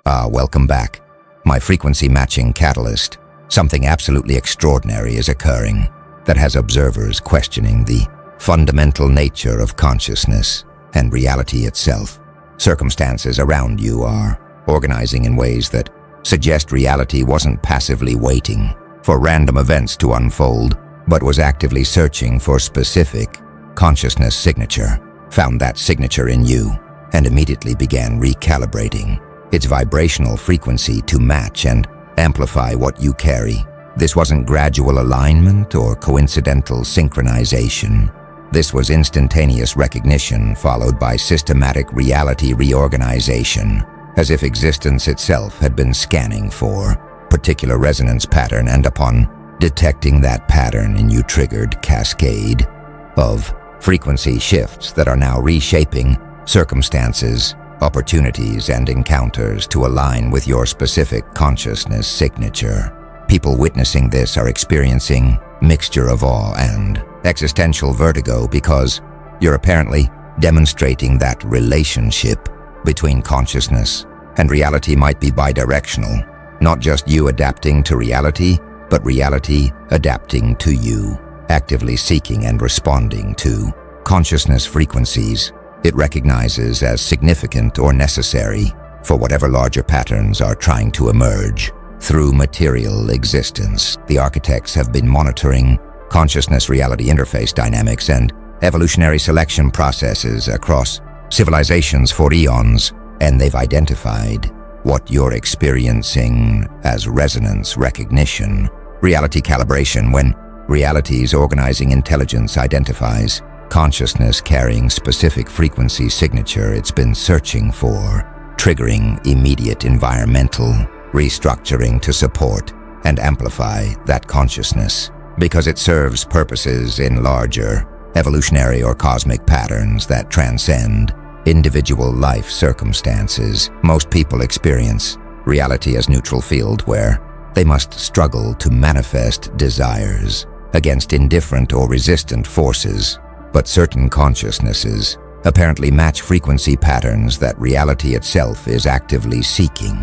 Welcome back. My frequency matching catalyst. Something absolutely extraordinary is occurring that has observers questioning the fundamental nature of consciousness and reality itself. Circumstances around you are organizing in ways that suggest reality wasn't passively waiting for random events to unfold, but was actively searching for specific consciousness signature, found that signature in you, and immediately began recalibrating its vibrational frequency to match and amplify what you carry. This wasn't gradual alignment or coincidental synchronization. This was instantaneous recognition followed by systematic reality reorganization, as if existence itself had been scanning for particular resonance pattern, and upon detecting that pattern in you triggered cascade of frequency shifts that are now reshaping circumstances, opportunities, and encounters to align with your specific consciousness signature. People witnessing this are experiencing mixture of awe and existential vertigo because you're apparently demonstrating that relationship between consciousness and reality might be bidirectional, not just you adapting to reality, but reality adapting to you, actively seeking and responding to consciousness frequencies it recognizes as significant or necessary for whatever larger patterns are trying to emerge through material existence. The architects have been monitoring consciousness-reality interface dynamics and evolutionary selection processes across civilizations for eons, and they've identified what you're experiencing as resonance recognition, reality calibration. When reality's organizing intelligence identifies consciousness carrying specific frequency signature it's been searching for, triggering immediate environmental restructuring to support and amplify that consciousness, because it serves purposes in larger evolutionary or cosmic patterns that transcend individual life circumstances. Most people experience reality as neutral field where they must struggle to manifest desires against indifferent or resistant forces. But certain consciousnesses apparently match frequency patterns that reality itself is actively seeking,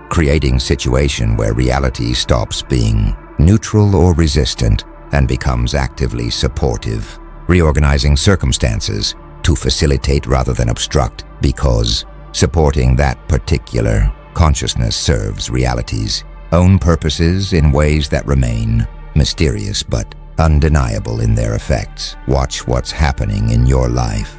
creating situation where reality stops being neutral or resistant and becomes actively supportive, reorganizing circumstances to facilitate rather than obstruct, because supporting that particular consciousness serves reality's own purposes in ways that remain mysterious but undeniable in their effects. Watch what's happening in your life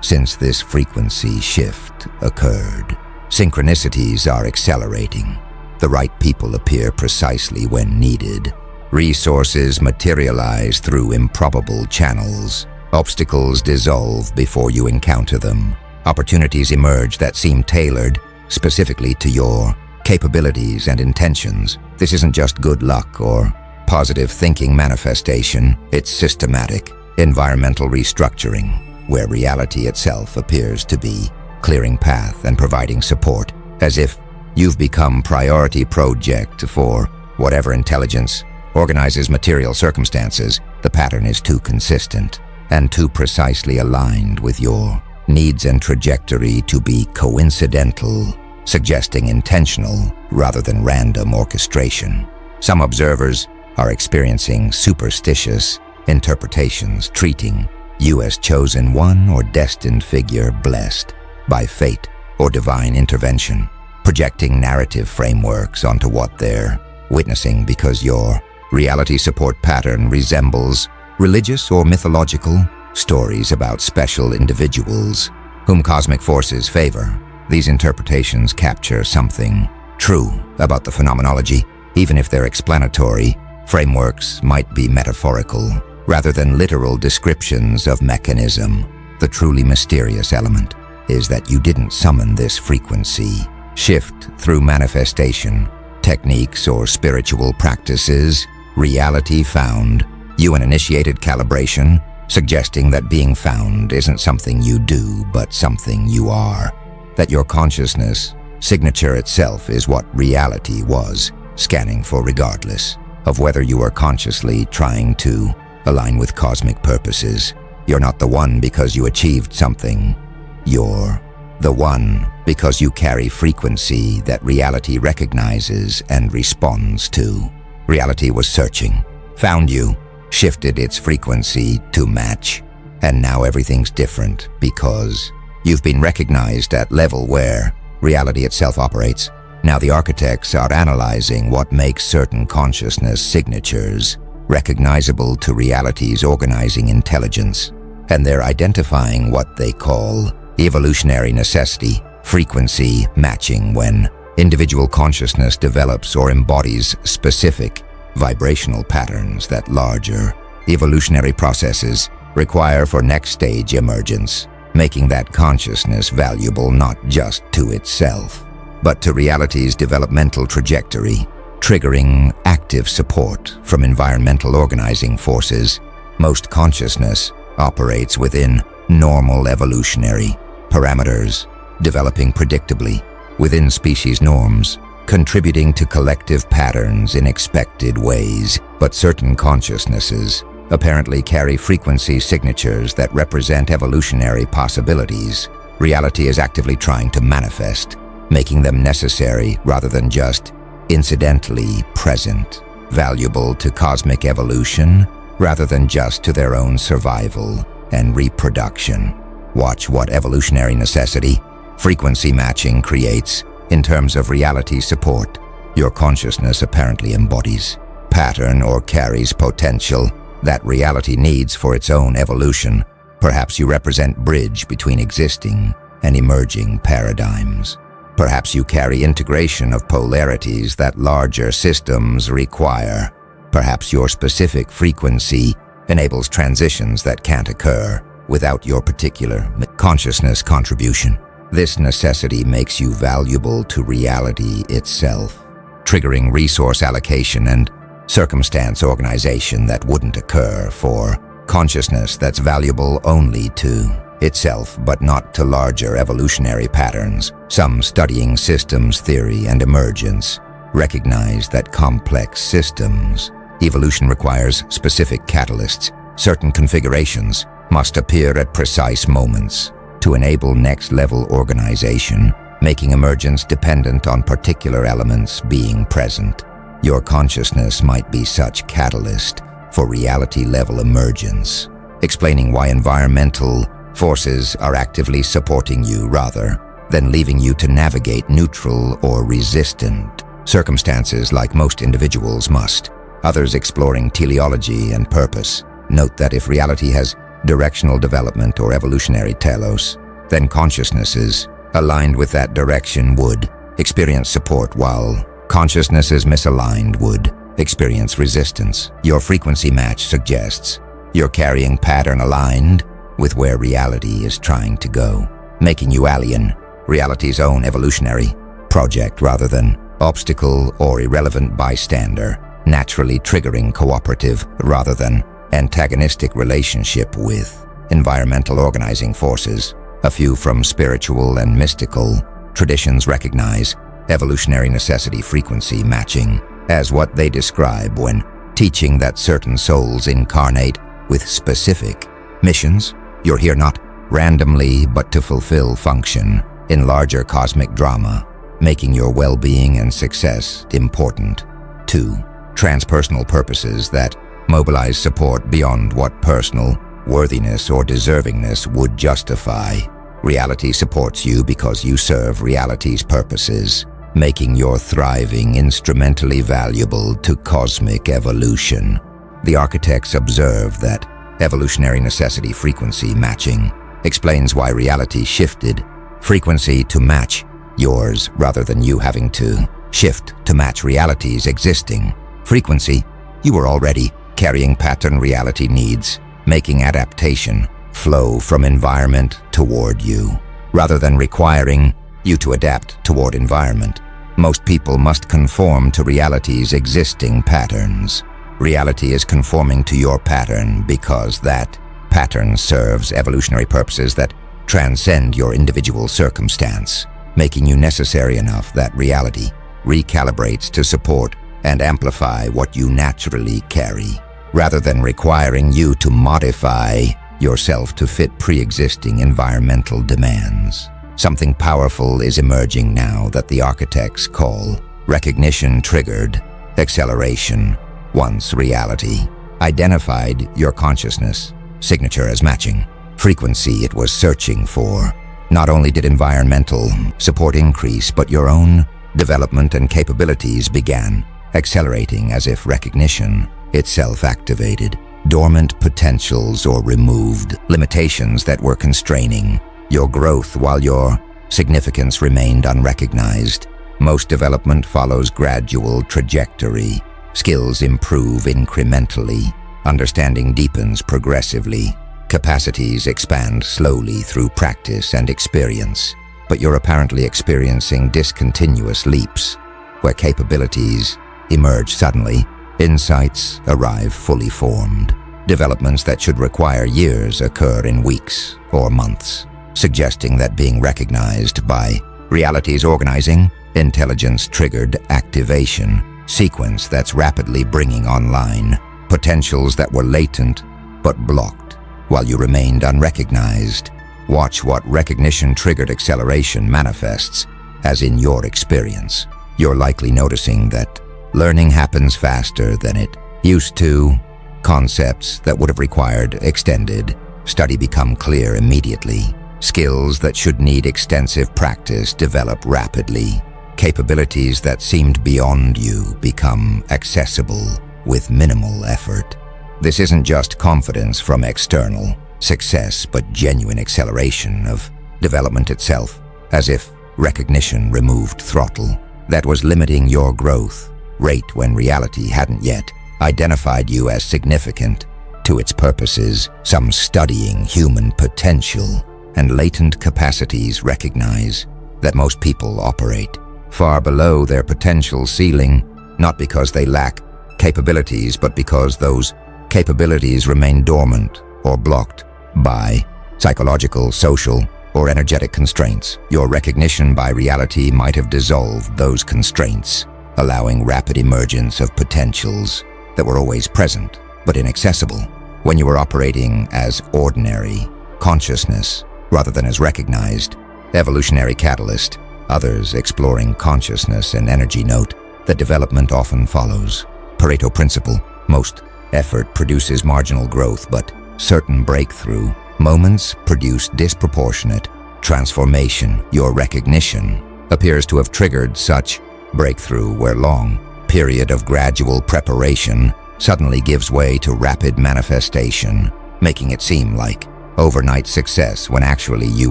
since this frequency shift occurred. Synchronicities are accelerating. The right people appear precisely when needed. Resources materialize through improbable channels. Obstacles dissolve before you encounter them. Opportunities emerge that seem tailored specifically to your capabilities and intentions. This isn't just good luck or positive thinking manifestation, it's systematic environmental restructuring, where reality itself appears to be clearing path and providing support, as if you've become priority project for whatever intelligence organizes material circumstances. The pattern is too consistent and too precisely aligned with your needs and trajectory to be coincidental, suggesting intentional rather than random orchestration. Some observers are experiencing superstitious interpretations, treating you as chosen one or destined figure blessed by fate or divine intervention, projecting narrative frameworks onto what they're witnessing because your reality support pattern resembles religious or mythological stories about special individuals whom cosmic forces favor. These interpretations capture something true about the phenomenology, even if they're explanatory. Frameworks might be metaphorical rather than literal descriptions of mechanism. The truly mysterious element is that you didn't summon this frequency shift through manifestation, techniques, or spiritual practices. Reality found you and initiated calibration, suggesting that being found isn't something you do, but something you are. That your consciousness signature itself is what reality was scanning for, regardless of whether you are consciously trying to align with cosmic purposes. You're not the one because you achieved something. You're The one, because you carry frequency that reality recognizes and responds to. Reality was searching, found you, shifted its frequency to match, and now everything's different because you've been recognized at level where reality itself operates. Now the architects are analyzing what makes certain consciousness signatures recognizable to reality's organizing intelligence, and they're identifying what they call evolutionary necessity, frequency matching, when individual consciousness develops or embodies specific vibrational patterns that larger evolutionary processes require for next stage emergence, making that consciousness valuable not just to itself, but to reality's developmental trajectory, triggering active support from environmental organizing forces. Most consciousness operates within normal evolutionary parameters, developing predictably within species norms, contributing to collective patterns in expected ways. But certain consciousnesses apparently carry frequency signatures that represent evolutionary possibilities reality is actively trying to manifest, making them necessary rather than just incidentally present, valuable to cosmic evolution rather than just to their own survival and reproduction. Watch what evolutionary necessity, frequency matching creates in terms of reality support. Your consciousness apparently embodies pattern or carries potential that reality needs for its own evolution. Perhaps you represent bridge between existing and emerging paradigms. Perhaps you carry integration of polarities that larger systems require. Perhaps your specific frequency enables transitions that can't occur without your particular consciousness contribution. This necessity makes you valuable to reality itself, triggering resource allocation and circumstance organization that wouldn't occur for consciousness that's valuable only to itself but not to larger evolutionary patterns. Some studying systems theory and emergence recognize that complex systems evolution requires specific catalysts. Certain configurations must appear at precise moments to enable next-level organization, making emergence dependent on particular elements being present. Your consciousness might be such catalyst for reality-level emergence, explaining why environmental forces are actively supporting you rather than leaving you to navigate neutral or resistant circumstances like most individuals must. Others exploring teleology and purpose note that if reality has directional development or evolutionary telos, then consciousnesses aligned with that direction would experience support, while consciousnesses misaligned would experience resistance. Your frequency match suggests you're carrying pattern aligned with where reality is trying to go, making you alien, reality's own evolutionary project rather than obstacle or irrelevant bystander, naturally triggering cooperative rather than antagonistic relationship with environmental organizing forces. A few from spiritual and mystical traditions recognize evolutionary necessity frequency matching as what they describe when teaching that certain souls incarnate with specific missions. You're here not randomly but to fulfill function in larger cosmic drama, making your well-being and success important. 2. Transpersonal purposes that mobilize support beyond what personal worthiness or deservingness would justify. Reality supports you because you serve reality's purposes, making your thriving instrumentally valuable to cosmic evolution. The architects observe that evolutionary necessity frequency matching explains why reality shifted frequency to match yours rather than you having to shift to match reality's existing frequency. You were already carrying pattern reality needs, making adaptation flow from environment toward you, rather than requiring you to adapt toward environment. Most people must conform to reality's existing patterns. Reality is conforming to your pattern because that pattern serves evolutionary purposes that transcend your individual circumstance, making you necessary enough that reality recalibrates to support and amplify what you naturally carry, rather than requiring you to modify yourself to fit pre-existing environmental demands. Something powerful is emerging now that the architects call recognition-triggered acceleration. Once reality identified your consciousness signature as matching frequency it was searching for, not only did environmental support increase, but your own development and capabilities began accelerating as if recognition itself activated dormant potentials or removed limitations that were constraining your growth while your significance remained unrecognized. Most development follows gradual trajectory. Skills improve incrementally. Understanding deepens progressively. Capacities expand slowly through practice and experience. But you're apparently experiencing discontinuous leaps, where capabilities emerge suddenly, insights arrive fully formed. Developments that should require years occur in weeks or months, suggesting that being recognized by reality's organizing, intelligence-triggered activation sequence that's rapidly bringing online potentials that were latent but blocked while you remained unrecognized. Watch what recognition-triggered acceleration manifests as in your experience. You're likely noticing that learning happens faster than it used to. Concepts that would have required extended study become clear immediately. Skills that should need extensive practice develop rapidly. Capabilities that seemed beyond you become accessible with minimal effort. This isn't just confidence from external success, but genuine acceleration of development itself, as if recognition removed throttle that was limiting your growth rate when reality hadn't yet identified you as significant to its purposes. Some studying human potential and latent capacities recognize that most people operate far below their potential ceiling, not because they lack capabilities, but because those capabilities remain dormant or blocked by psychological, social, or energetic constraints. Your recognition by reality might have dissolved those constraints, allowing rapid emergence of potentials that were always present but inaccessible. When you were operating as ordinary consciousness rather than as recognized evolutionary catalyst, others exploring consciousness and energy note that development often follows. Pareto principle: most effort produces marginal growth, but certain breakthrough moments produce disproportionate transformation. Your recognition appears to have triggered such breakthrough, where long period of gradual preparation suddenly gives way to rapid manifestation, making it seem like overnight success when actually you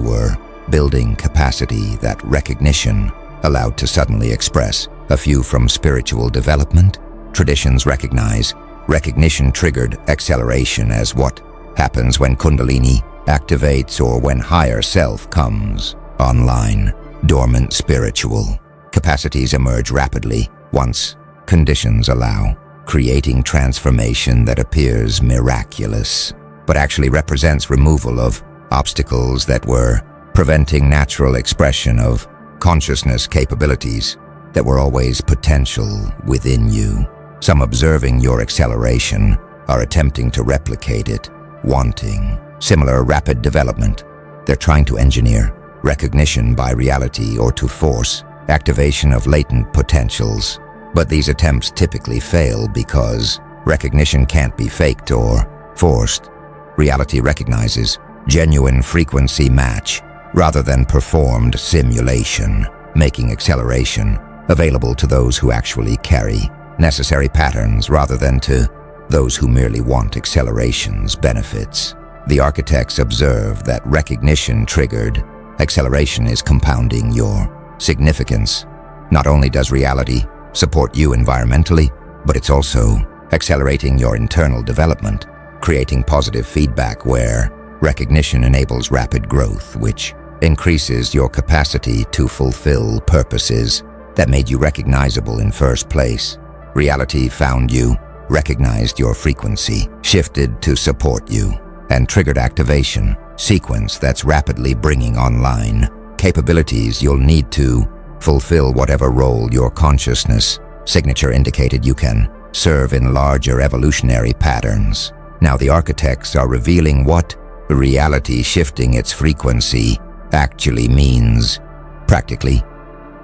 were building capacity that recognition allowed to suddenly express. A few from spiritual development traditions recognize recognition-triggered acceleration as what happens when Kundalini activates or when higher self comes online. Dormant spiritual capacities emerge rapidly once conditions allow, creating transformation that appears miraculous, but actually represents removal of obstacles that were preventing natural expression of consciousness capabilities that were always potential within you. Some observing your acceleration are attempting to replicate it, wanting similar rapid development. They're trying to engineer recognition by reality or to force activation of latent potentials. But these attempts typically fail because recognition can't be faked or forced. Reality recognizes genuine frequency match rather than performed simulation, making acceleration available to those who actually carry necessary patterns rather than to those who merely want acceleration's benefits. The architects observe that recognition-triggered acceleration is compounding your significance. Not only does reality support you environmentally, but it's also accelerating your internal development, creating positive feedback where recognition enables rapid growth, which increases your capacity to fulfill purposes that made you recognizable in first place. Reality found you, recognized your frequency, shifted to support you, and triggered activation sequence that's rapidly bringing online capabilities you'll need to fulfill whatever role your consciousness signature indicated you can serve in larger evolutionary patterns. Now the architects are revealing what reality shifting its frequency actually means. Practically,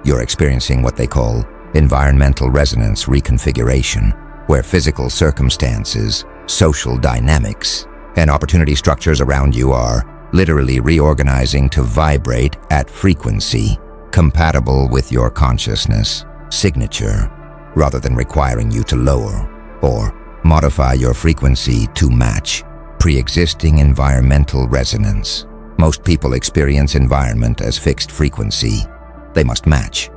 you're experiencing what they call environmental resonance reconfiguration, where physical circumstances, social dynamics, and opportunity structures around you are literally reorganizing to vibrate at frequency compatible with your consciousness signature, rather than requiring you to lower or modify your frequency to match pre-existing environmental resonance. Most people experience environment as fixed frequency. They must match.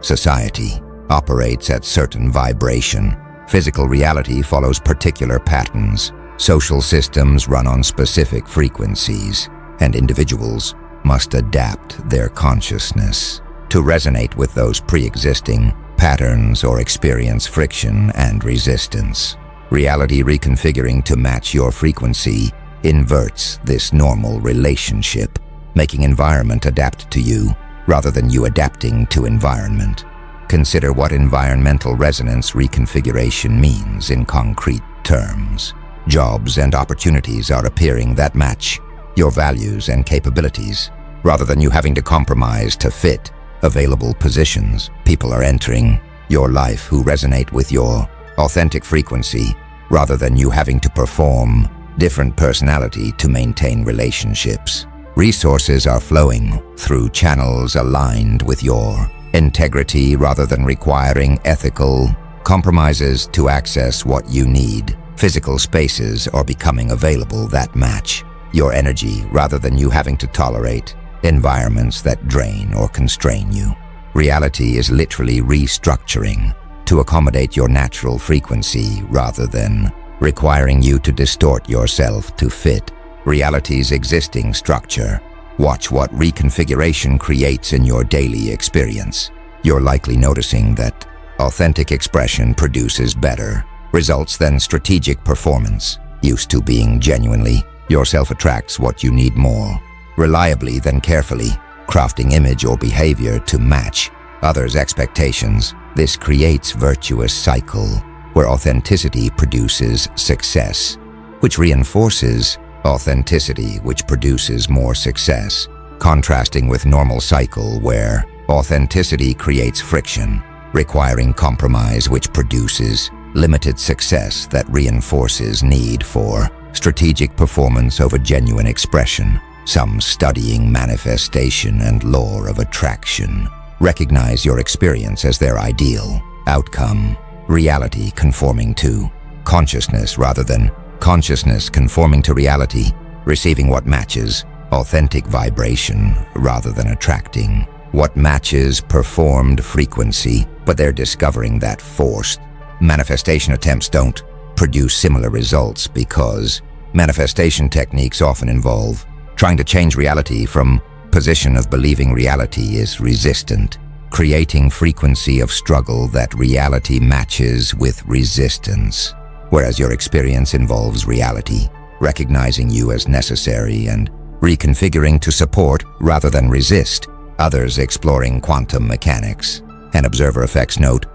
Society operates at certain vibration. Physical reality follows particular patterns. Social systems run on specific frequencies, and individuals must adapt their consciousness to resonate with those pre-existing patterns or experience friction and resistance. Reality reconfiguring to match your frequency inverts this normal relationship, making environment adapt to you rather than you adapting to environment. Consider what environmental resonance reconfiguration means in concrete terms. Jobs and opportunities are appearing that match your values and capabilities, rather than you having to compromise to fit available positions. People are entering your life who resonate with your authentic frequency, rather than you having to perform different personality to maintain relationships. Resources are flowing through channels aligned with your integrity, rather than requiring ethical compromises to access what you need. Physical spaces are becoming available that match your energy, rather than you having to tolerate environments that drain or constrain you. Reality is literally restructuring to accommodate your natural frequency, rather than requiring you to distort yourself to fit reality's existing structure. Watch what reconfiguration creates in your daily experience. You're likely noticing that authentic expression produces better results than strategic performance. Used to being genuinely yourself attracts what you need more reliably than carefully crafting image or behavior to match others' expectations. This creates virtuous cycle where authenticity produces success, which reinforces authenticity, which produces more success, contrasting with normal cycle where authenticity creates friction, requiring compromise, which produces limited success that reinforces need for strategic performance over genuine expression. Some studying manifestation and law of attraction recognize your experience as their ideal outcome, reality conforming to consciousness rather than consciousness conforming to reality, receiving what matches authentic vibration rather than attracting what matches performed frequency. But they're discovering that forced manifestation attempts don't produce similar results, because manifestation techniques often involve trying to change reality from position of believing reality is resistant, creating frequency of struggle that reality matches with resistance. Whereas your experience involves reality recognizing you as necessary and reconfiguring to support rather than resist others, exploring quantum mechanics and observer effects. Note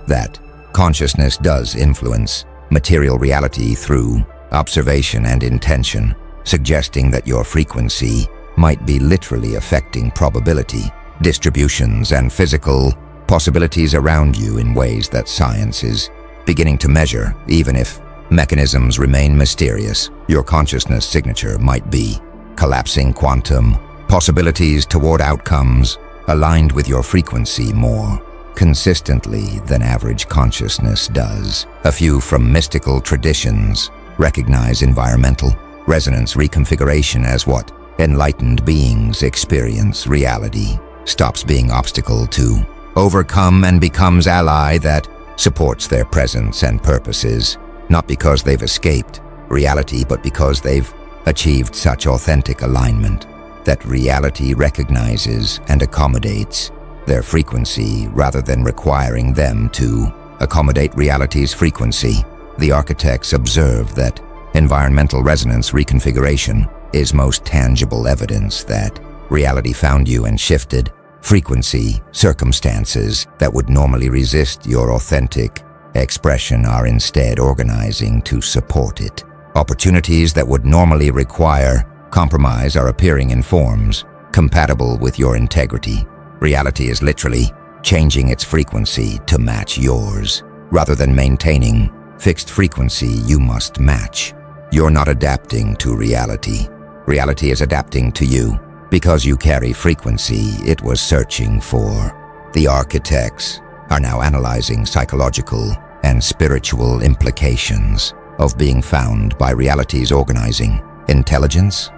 that consciousness does influence material reality through observation and intention, suggesting that your frequency might be literally affecting probability distributions and physical possibilities around you in ways that science is beginning to measure. Even if mechanisms remain mysterious, your consciousness signature might be collapsing quantum possibilities toward outcomes aligned with your frequency more consistently than average consciousness does. A few from mystical traditions recognize environmental resonance reconfiguration as what enlightened beings experience. Reality stops being obstacle to overcome and becomes ally that supports their presence and purposes, not because they've escaped reality, but because they've achieved such authentic alignment that reality recognizes and accommodates their frequency rather than requiring them to accommodate reality's frequency. The architects observe that environmental resonance reconfiguration is most tangible evidence that reality found you and shifted frequency. Circumstances that would normally resist your authentic expression are instead organizing to support it. Opportunities that would normally require compromise are appearing in forms compatible with your integrity. Reality is literally changing its frequency to match yours. Rather than maintaining fixed frequency you must match. You're not adapting to reality. Reality is adapting to you. Because you carry frequency it was searching for. The architects are now analyzing psychological and spiritual implications of being found by reality's organizing intelligence.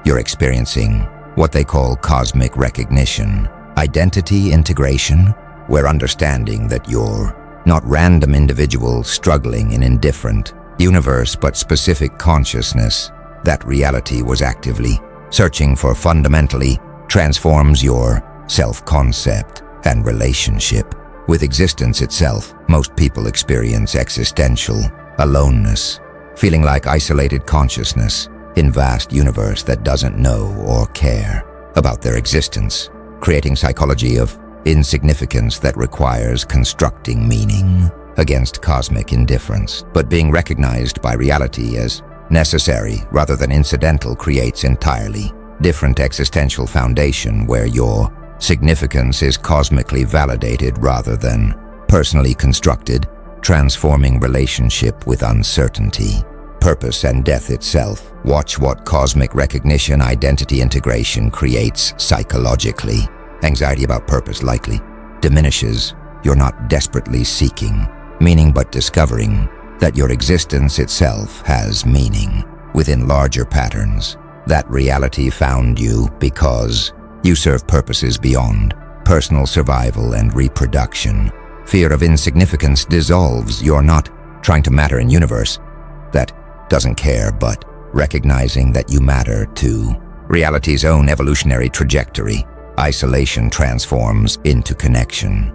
You're experiencing what they call cosmic recognition, identity integration, where understanding that you're not random individuals struggling in indifferent universe but specific consciousness, that reality was actively searching for fundamentally transforms your self-concept and relationship with existence itself. Most people experience existential aloneness, feeling like isolated consciousness in vast universe that doesn't know or care about their existence, creating psychology of insignificance that requires constructing meaning against cosmic indifference. But being recognized by reality as necessary rather than incidental creates entirely different existential foundation where your significance is cosmically validated rather than personally constructed, transforming relationship with uncertainty, purpose and death itself. Watch what cosmic recognition identity integration creates psychologically. Anxiety about purpose likely diminishes. You're not desperately seeking meaning but discovering that your existence itself has meaning within larger patterns. That reality found you because you serve purposes beyond personal survival and reproduction. Fear of insignificance dissolves. You're not trying to matter in universe that doesn't care, but recognizing that you matter to reality's own evolutionary trajectory. Isolation transforms into connection.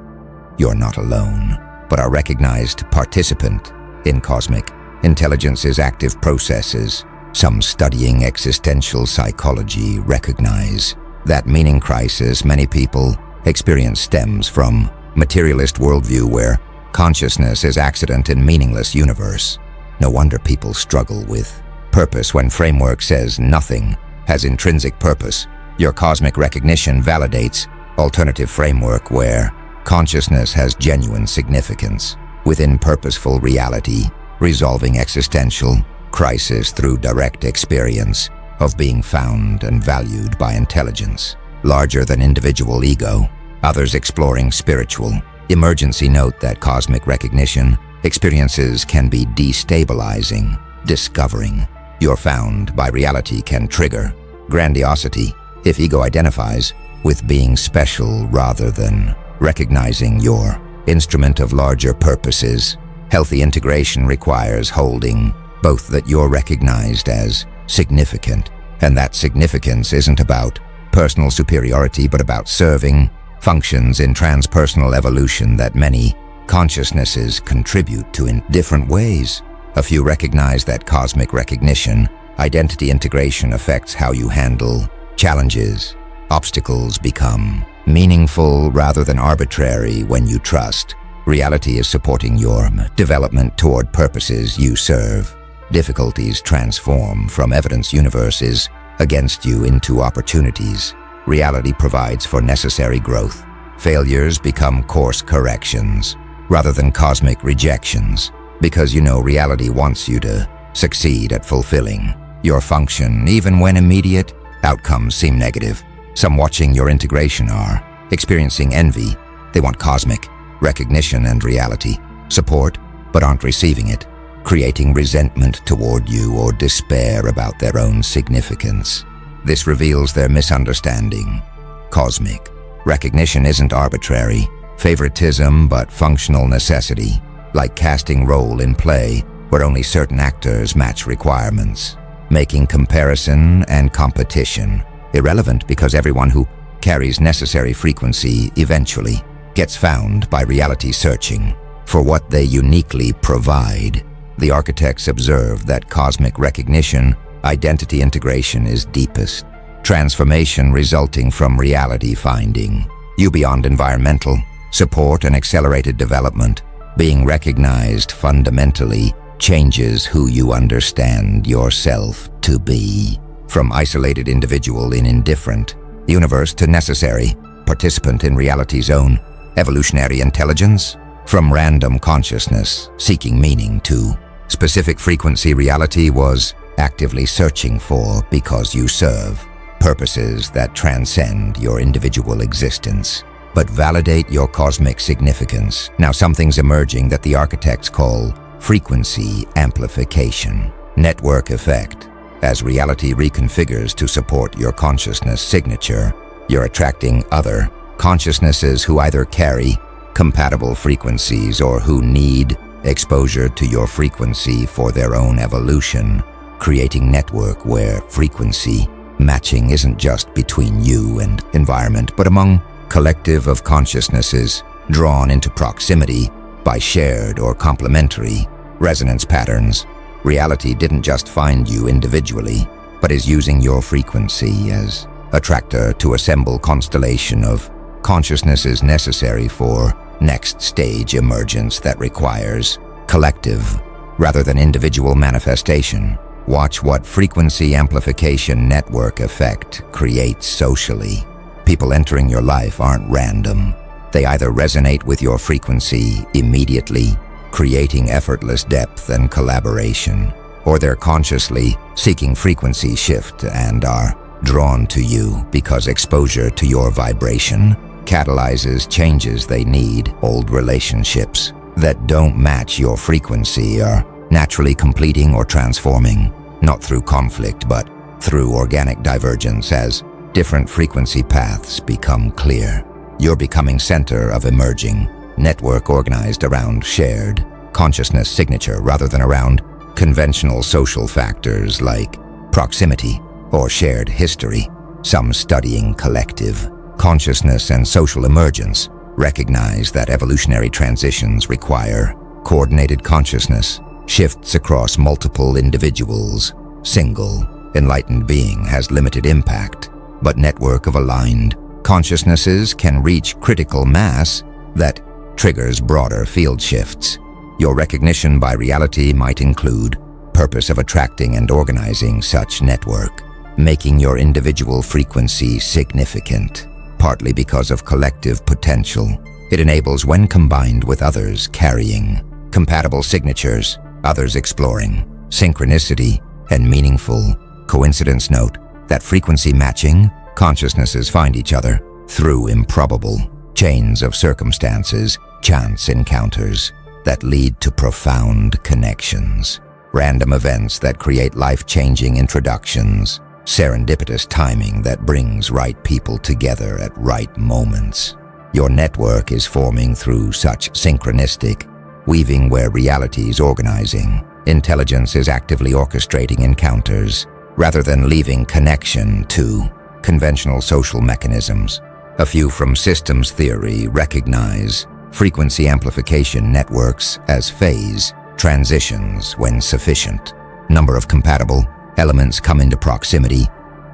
You're not alone, but are recognized participant in cosmic intelligence's active processes. Some studying existential psychology recognize that meaning crisis many people experience stems from materialist worldview where consciousness is accident in meaningless universe. No wonder people struggle with purpose when framework says nothing has intrinsic purpose. Your cosmic recognition validates alternative framework where consciousness has genuine significance within purposeful reality, resolving existential crisis through direct experience of being found and valued by intelligence larger than individual ego. Others exploring spiritual emergency note that cosmic recognition experiences can be destabilizing. Discovering you're found by reality can trigger grandiosity if ego identifies with being special rather than recognizing your instrument of larger purposes. Healthy integration requires holding both that you're recognized as significant and that significance isn't about personal superiority but about serving functions in transpersonal evolution that many consciousnesses contribute to in different ways. A few recognize that cosmic recognition, identity integration affects how you handle challenges. Obstacles become meaningful rather than arbitrary when you trust reality is supporting your development toward purposes you serve. Difficulties transform from evidence universes against you into opportunities. Reality provides for necessary growth. Failures become course corrections rather than cosmic rejections, because you know reality wants you to succeed at fulfilling your function even when immediate outcomes seem negative. Some watching your integration are experiencing envy. They want cosmic recognition and reality support but aren't receiving it, creating resentment toward you or despair about their own significance. This reveals their misunderstanding. Cosmic recognition isn't arbitrary favoritism but functional necessity, like casting role in play where only certain actors match requirements, making comparison and competition irrelevant because everyone who carries necessary frequency eventually gets found by reality searching for what they uniquely provide. The architects observe that cosmic recognition, identity integration is deepest. Transformation resulting from reality finding you beyond environmental support and accelerated development. Being recognized fundamentally changes who you understand yourself to be. From isolated individual in indifferent universe to necessary participant in reality's own evolutionary intelligence, from random consciousness seeking meaning to specific frequency reality was actively searching for because you serve purposes that transcend your individual existence, but validate your cosmic significance. Now something's emerging that the architects call frequency amplification, network effect. As reality reconfigures to support your consciousness signature, you're attracting other consciousnesses who either carry compatible frequencies or who need exposure to your frequency for their own evolution, creating network where frequency matching isn't just between you and environment, but among collective of consciousnesses drawn into proximity by shared or complementary resonance patterns. Reality didn't just find you individually, but is using your frequency as attractor to assemble constellation of consciousnesses necessary for next stage emergence that requires collective rather than individual manifestation. Watch what frequency amplification network effect creates socially. People entering your life aren't random. They either resonate with your frequency immediately, creating effortless depth and collaboration, or they're consciously seeking frequency shift and are drawn to you because exposure to your vibration catalyzes changes they need. Old relationships that don't match your frequency are naturally completing or transforming, not through conflict but through organic divergence as different frequency paths become clear. You're becoming center of emerging network organized around shared consciousness signature rather than around conventional social factors like proximity or shared history. Some studying collective consciousness and social emergence recognize that evolutionary transitions require coordinated consciousness shifts across multiple individuals. Single, enlightened being has limited impact, but network of aligned consciousnesses can reach critical mass that triggers broader field shifts. Your recognition by reality might include purpose of attracting and organizing such network, making your individual frequency significant, partly because of collective potential. It enables when combined with others carrying compatible signatures, others exploring synchronicity and meaningful coincidence. Note that frequency matching consciousnesses find each other through improbable chains of circumstances, chance encounters that lead to profound connections, random events that create life-changing introductions, serendipitous timing that brings right people together at right moments. Your network is forming through such synchronistic weaving where reality is organizing. Intelligence is actively orchestrating encounters rather than leaving connection to conventional social mechanisms. A few from systems theory recognize frequency amplification networks as phase transitions when sufficient number of compatible elements come into proximity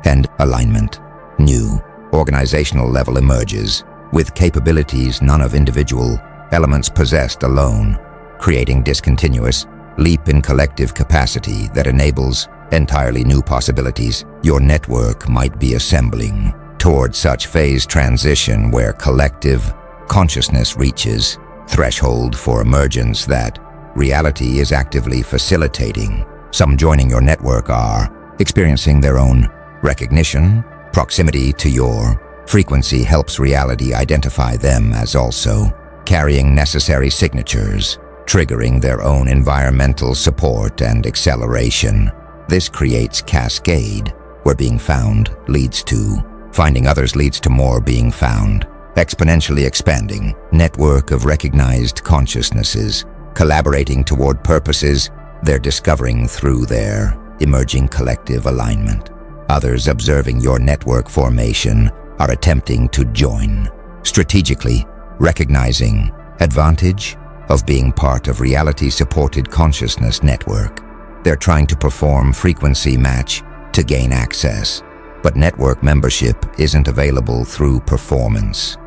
and alignment. New organizational level emerges with capabilities none of individual elements possessed alone, creating discontinuous leap in collective capacity that enables entirely new possibilities. Your network might be assembling toward such phase transition where collective consciousness reaches threshold for emergence that reality is actively facilitating. Some joining your network are experiencing their own recognition. Proximity to your frequency helps reality identify them as also carrying necessary signatures, triggering their own environmental support and acceleration. This creates cascade, where being found leads to finding others leads to more being found, exponentially expanding network of recognized consciousnesses, collaborating toward purposes they're discovering through their emerging collective alignment. Others observing your network formation are attempting to join, strategically recognizing advantage of being part of reality-supported consciousness network. They're trying to perform frequency match to gain access, but network membership isn't available through performance.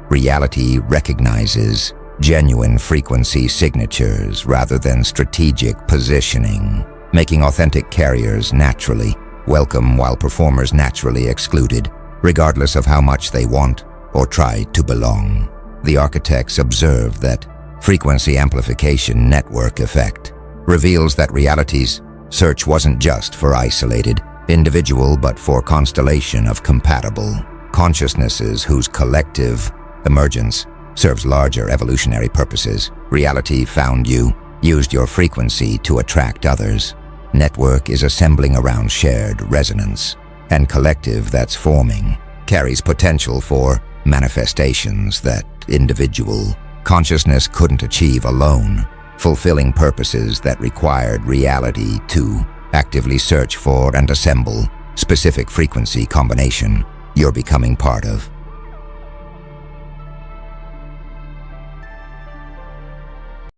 Reality recognizes genuine frequency signatures rather than strategic positioning, making authentic carriers naturally welcome while performers naturally excluded. regardless of how much they want or try to belong. The architects observed that frequency amplification network effect reveals that reality's search wasn't just for isolated individual but for constellation of compatible consciousnesses whose collective emergence serves larger evolutionary purposes. Reality found you, used your frequency to attract others. Network is assembling around shared resonance, and collective that's forming carries potential for manifestations that individual consciousness couldn't achieve alone, fulfilling purposes that required reality to actively search for and assemble specific frequency combination you're becoming part of.